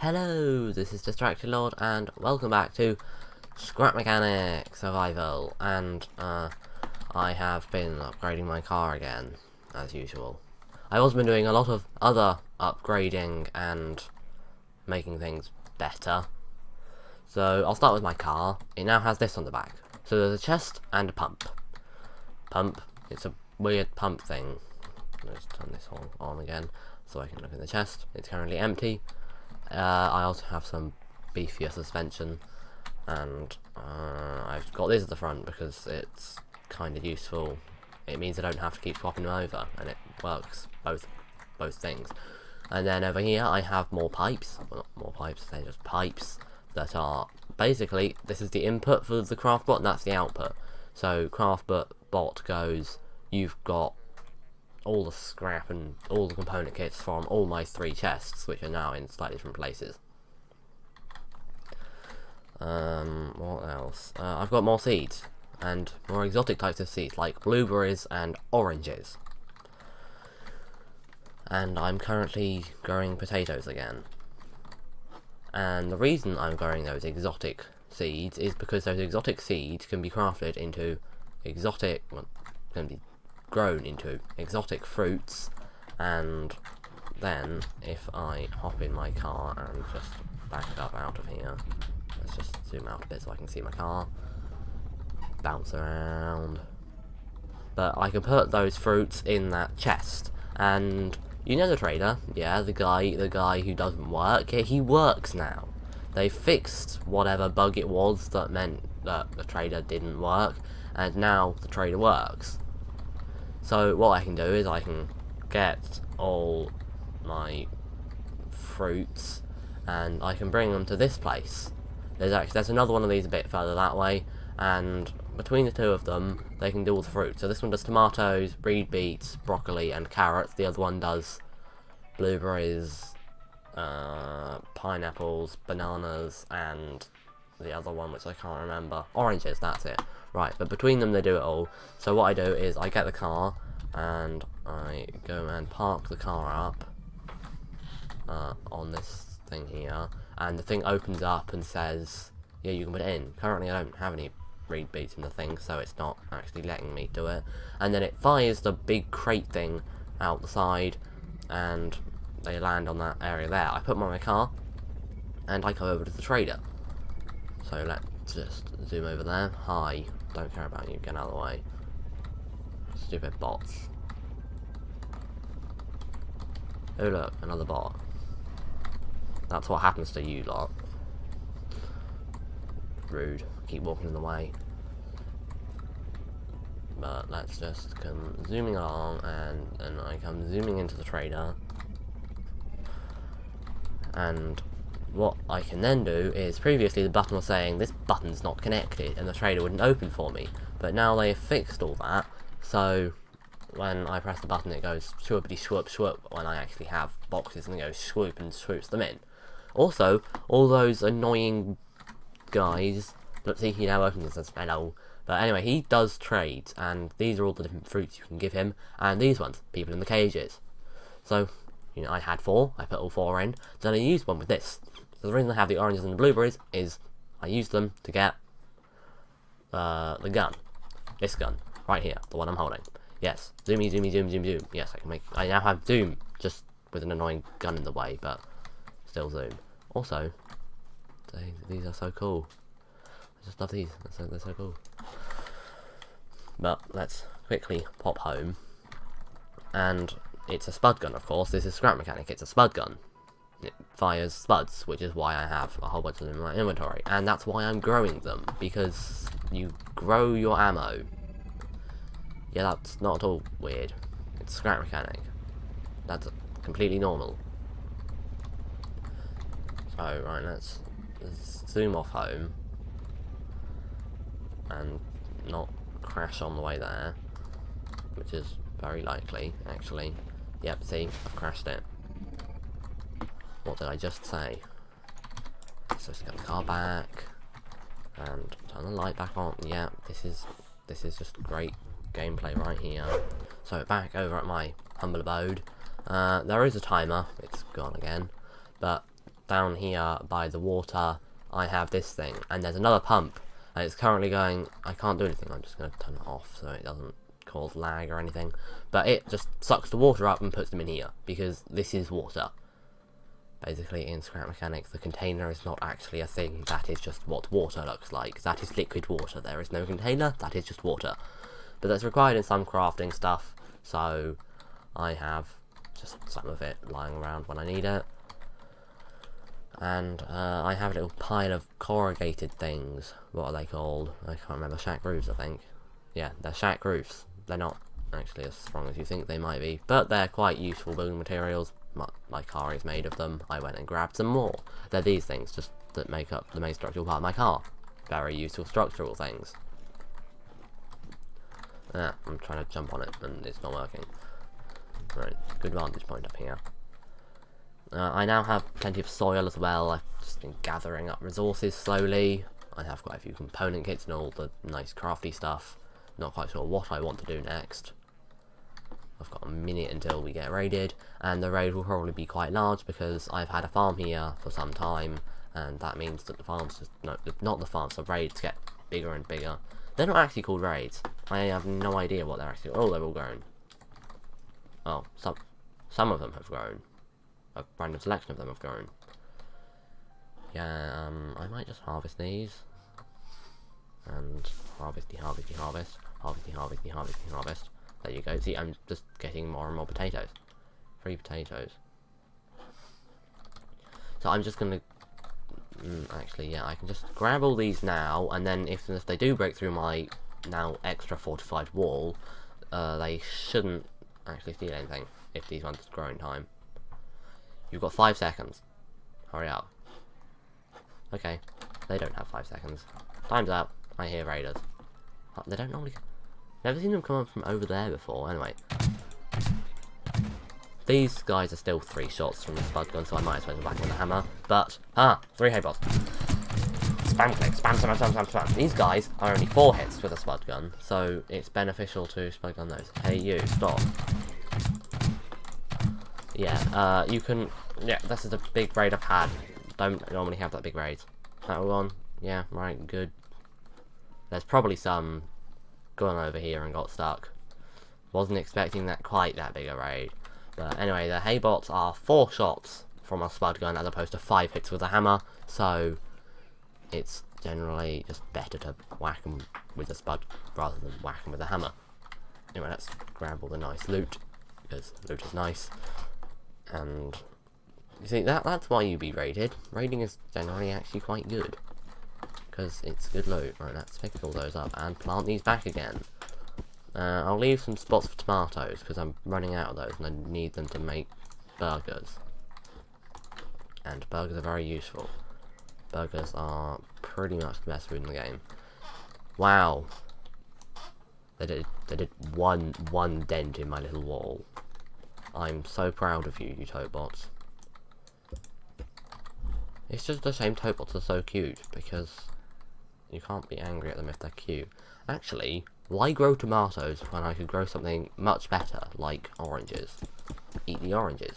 Hello, this is Distracted Lord, and welcome back to Scrap Mechanic Survival. And I have been upgrading my car again, as usual. I've also been doing a lot of other upgrading and making things better. So I'll start with my car. It now has this on the back. So there's a chest and a pump. It's a weird pump thing. Let's turn this all on again so I can look in the chest. It's currently empty. I also have some beefier suspension, and I've got this at the front because it's kind of useful. It means I don't have to keep swapping them over, and it works both things. And then over here I have more pipes. Well, not more pipes, they're just pipes that are basically, this is the input for the craft bot and that's the output. So craft bot goes, you've got all the scrap and all the component kits from all my 3 chests, which are now in slightly different places. What else? I've got more seeds, and more exotic types of seeds, like blueberries and oranges. And I'm currently growing potatoes again. And the reason I'm growing those exotic seeds is because those exotic seeds can be crafted into can be grown into exotic fruits. And then if I hop in my car and just back up out of here, let's just zoom out a bit so I can see my car, bounce around, but I can put those fruits in that chest. And you know the trader, yeah, the guy who doesn't work, yeah, he works now. They fixed whatever bug it was that meant that the trader didn't work, and now the trader works. So what I can do is I can get all my fruits and I can bring them to this place. There's another one of these a bit further that way, and between the two of them they can do all the fruit. So this one does tomatoes, reed beets, broccoli and carrots. The other one does blueberries, pineapples, bananas, and the other one, which I can't remember, oranges, that's it. Right, but between them they do it all. So what I do is I get the car and I go and park the car up on this thing here, and the thing opens up and says, yeah, you can put it in. Currently I don't have any reed beets in the thing, so it's not actually letting me do it. And then it fires the big crate thing out the side, and they land on that area there. I put them on my car and I go over to the trader. So let's just zoom over there. Hi, don't care about you, get out of the way. Stupid bots. Oh look, another bot. That's what happens to you lot. Rude. Keep walking in the way. But let's just come zooming along, and I come zooming into the trader. And what I can then do is, previously the button was saying this button's not connected and the trader wouldn't open for me, but now they have fixed all that, so when I press the button it goes swoopity swoop swoop when I actually have boxes, and it goes swoop and swoops them in. Also, all those annoying guys, let's see, he now opens and says hello, but anyway, he does trades, and these are all the different fruits you can give him, and these ones, people in the cages. So, you know, I had 4, I put all 4 in, then I used one with this. So the reason I have the oranges and the blueberries is I used them to get the gun. This gun, right here, the one I'm holding. Yes, zoomy, zoomy, zoom, zoom, zoom. Yes, I now have zoom, just with an annoying gun in the way, but still zoom. Also, these are so cool. I just love these, they're so cool. But let's quickly pop home. And it's a spud gun, of course. This is Scrap Mechanic, it's a spud gun. It fires spuds, which is why I have a whole bunch of them in my inventory. And that's why I'm growing them, because you grow your ammo. Yeah, that's not at all weird. It's Scrap Mechanic. That's completely normal. So, right, let's zoom off home. And not crash on the way there. Which is very likely, actually. Yep, see, I've crashed it. What did I just say? So just get the car back and turn the light back on. Yeah, this is just great gameplay right here. So back over at my humble abode. There is a timer. It's gone again, but down here by the water, I have this thing, and there's another pump, and it's currently going. I can't do anything. I'm just going to turn it off so it doesn't cause lag or anything. But it just sucks the water up and puts them in here because this is water. Basically, in scrap mechanics, the container is not actually a thing. That is just what water looks like. That is liquid water. There is no container. That is just water. But that's required in some crafting stuff, so I have just some of it lying around when I need it. And I have a little pile of corrugated things. What are they called? I can't remember. Shack roofs, I think. Yeah, they're shack roofs. They're not actually as strong as you think they might be, but they're quite useful building materials. My car is made of them. I went and grabbed some more. They're these things, just that make up the main structural part of my car. Very useful structural things. I'm trying to jump on it, and it's not working. Right, good vantage point up here. I now have plenty of soil as well. I've just been gathering up resources slowly. I have quite a few component kits and all the nice crafty stuff. Not quite sure what I want to do next. I've got a minute until we get raided, and the raid will probably be quite large because I've had a farm here for some time, and that means that the farms just, no, not the farms, the raids get bigger and bigger. They're not actually called raids. I have no idea what they're actually, oh, they're all grown. Oh, some of them have grown. A random selection of them have grown. Yeah, I might just harvest these. And harvest. There you go. See, I'm just getting more and more potatoes. 3 potatoes. So I'm just gonna... actually, yeah, I can just grab all these now, and then if they do break through my now extra fortified wall, they shouldn't actually steal anything if these ones grow in time. You've got 5 seconds. Hurry up. Okay, they don't have 5 seconds. Time's up. I hear raiders. They don't normally... Never seen them come up from over there before. Anyway. These guys are still 3 shots from the spud gun, so I might as well whack with a hammer. But, 3 hay bots. Spam click, spam. These guys are only 4 hits with a spud gun, so it's beneficial to spud gun those. Hey you, stop. Yeah, you can... Yeah, this is a big raid I've had. Don't normally have that big raid. That all on? Yeah, right, good. There's probably some gone over here and got stuck. Wasn't expecting that quite that big a raid. But anyway, the hay bots are 4 shots from a spud gun as opposed to 5 hits with a hammer, so it's generally just better to whack them with a spud rather than whack them with a hammer. Anyway, let's grab all the nice loot, because loot is nice. And you see, that's why you be raided. Raiding is generally actually quite good, because it's good loot. Right, let's pick all those up and plant these back again. I'll leave some spots for tomatoes because I'm running out of those and I need them to make burgers. And burgers are very useful. Burgers are pretty much the best food in the game. Wow. They did one dent in my little wall. I'm so proud of you, you toadbots. It's just the same toadbots are so cute because you can't be angry at them if they're cute. Actually, why grow tomatoes when I could grow something much better, like oranges? Eat the oranges.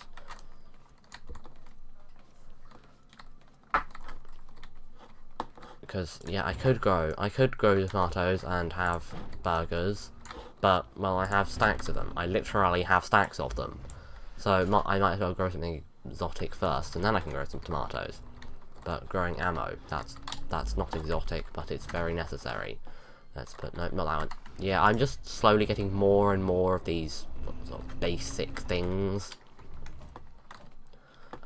Because, yeah, I could grow tomatoes and have burgers, but, well, I have stacks of them. I literally have stacks of them. So, I might as well grow something exotic first, and then I can grow some tomatoes. But growing ammo, that's not exotic, but it's very necessary. Let's put, no, not that one. Yeah, I'm just slowly getting more and more of these sort of basic things.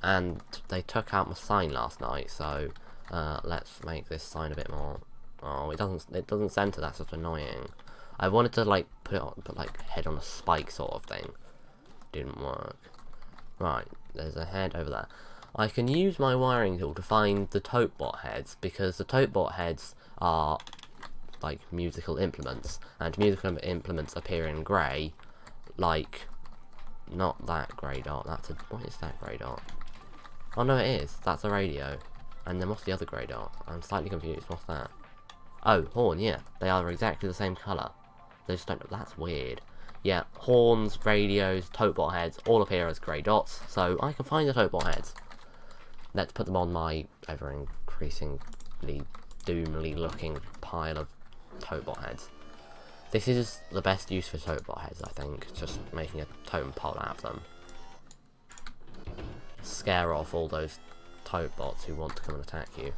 And they took out my sign last night, so let's make this sign a bit more. Oh, it doesn't center. That's just annoying. I wanted to like put like head on a spike sort of thing. Didn't work. Right, there's a head over there. I can use my wiring tool to find the toadbot heads because the toadbot heads are like musical implements, and musical implements appear in grey, like not that grey dot. That's a, what is that grey dot? Oh no, it is. That's a radio. And then what's the other grey dot? I'm slightly confused. What's that? Oh, horn. Yeah, they are exactly the same colour. They just don't. That's weird. Yeah, horns, radios, toadbot heads all appear as grey dots, so I can find the toadbot heads. let's put them on my ever-increasingly doomly looking pile of totebot heads. This is the best use for totebot heads, I think, just making a totem pole out of them. Scare off all those totebots who want to come and attack you.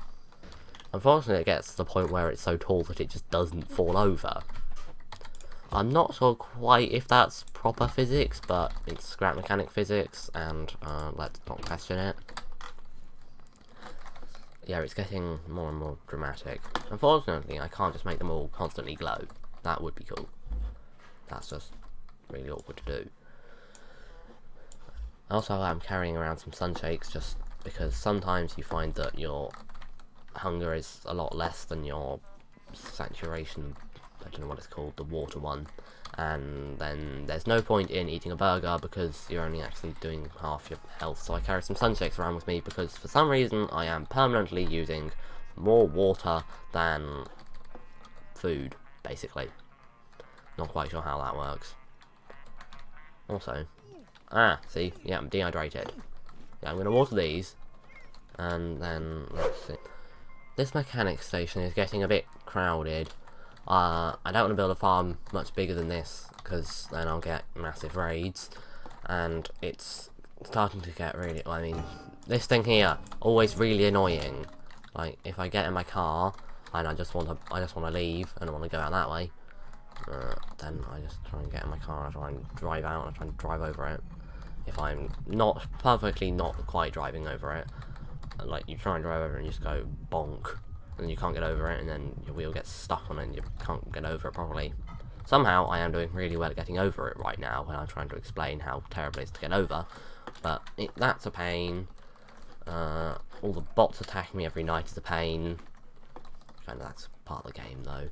Unfortunately, it gets to the point where it's so tall that it just doesn't fall over. I'm not sure quite if that's proper physics, but it's scrap mechanic physics, and let's not question it. Yeah, it's getting more and more dramatic. Unfortunately, I can't just make them all constantly glow. That would be cool. That's just really awkward to do. Also, I'm carrying around some sunshakes just because sometimes you find that your hunger is a lot less than your saturation, I don't know what it's called, the water one, and then there's no point in eating a burger because you're only actually doing half your health. So I carry some sunshakes around with me because for some reason I am permanently using more water than food, basically. Not quite sure how that works. Also, see, yeah, I'm dehydrated. Yeah, I'm going to water these, and then, let's see. This mechanic station is getting a bit crowded. I don't want to build a farm much bigger than this, because then I'll get massive raids, and it's starting to get really, I mean, this thing here, always really annoying. Like, if I get in my car, and I just want to leave, and I want to go out that way, then I just try and get in my car, I try and drive out, and I try and drive over it. If I'm not quite driving over it, like, you try and drive over it and you just go bonk, and you can't get over it, and then your wheel gets stuck on it and you can't get over it properly. Somehow I am doing really well at getting over it right now when I'm trying to explain how terrible it is to get over, but that's a pain. All the bots attacking me every night is a pain. Kind of, that's part of the game though.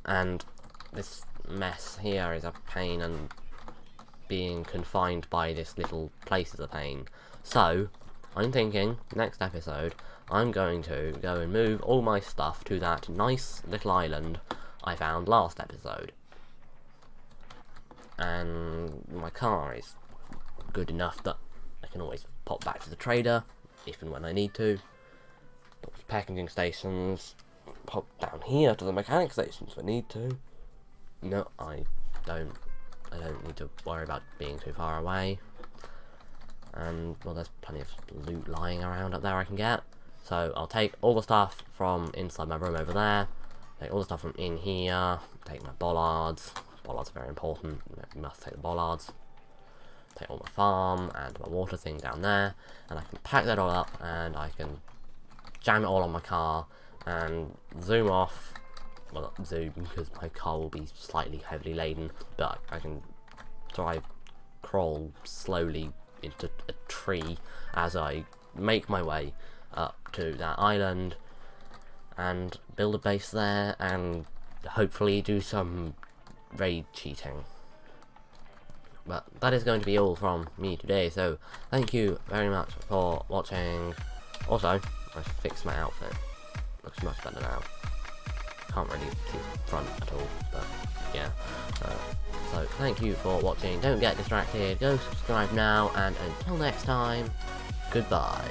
And this mess here is a pain, and being confined by this little place is a pain. So, I'm thinking, next episode, I'm going to go and move all my stuff to that nice little island I found last episode. And my car is good enough that I can always pop back to the trader, if and when I need to. Pop to packaging stations, pop down here to the mechanic stations if I need to. No, I don't need to worry about being too far away. And, well, there's plenty of loot lying around up there I can get. So I'll take all the stuff from inside my room over there, take all the stuff from in here, take my bollards. Bollards are very important, you must take the bollards. Take all my farm and my water thing down there, and I can pack that all up, and I can jam it all on my car, and zoom off. Well, not zoom, because my car will be slightly heavily laden, but I can crawl slowly into a tree as I make my way up to that island and build a base there and hopefully do some raid cheating. But that is going to be all from me today, so thank you very much for watching. Also, I fixed my outfit, looks much better now. Can't really see the front at all, but yeah. So thank you for watching, don't get distracted, go subscribe now, and until next time, goodbye.